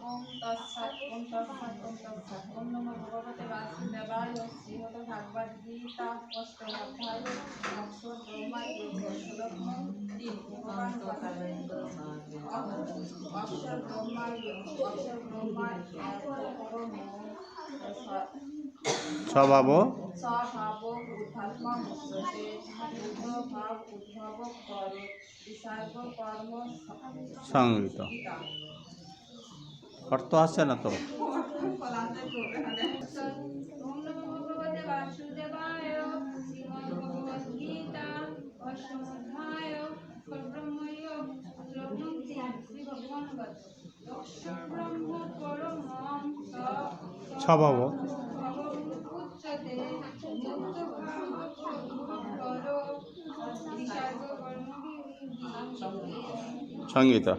ওম তৎসৎ ওম তৎসৎ ওম তৎসৎ ওম নমো ভগবতে বাসুদেবায় শ্রীমদ্ ভাগবত গীতা অষ্টম অধ্যায় অক্ষর ব্রহ্মা যোগ শ্লোক 3 ভগবান অক্ষর ব্রহ্মা এক পরম স্বভাব স্বভাব উদ্ধাত্ম মুক্ততে ভাব উদ্ভব কর বিসর্গ কর্ম সংহিত অর্থ আছে না তো? ওম নমো ভগবতে বাসুদেবায় শ্রীমদ্ ভগবদ গীতা অষ্টম অধ্যায় ব্রহ্ময় শ্লোক 3 শ্রী ভগবান অক্ষর ব্রহ্ম পরমং স্বভাব উচ্চতে মুক্ত ভাব করো বিসর্গ কর্ম সংহিতা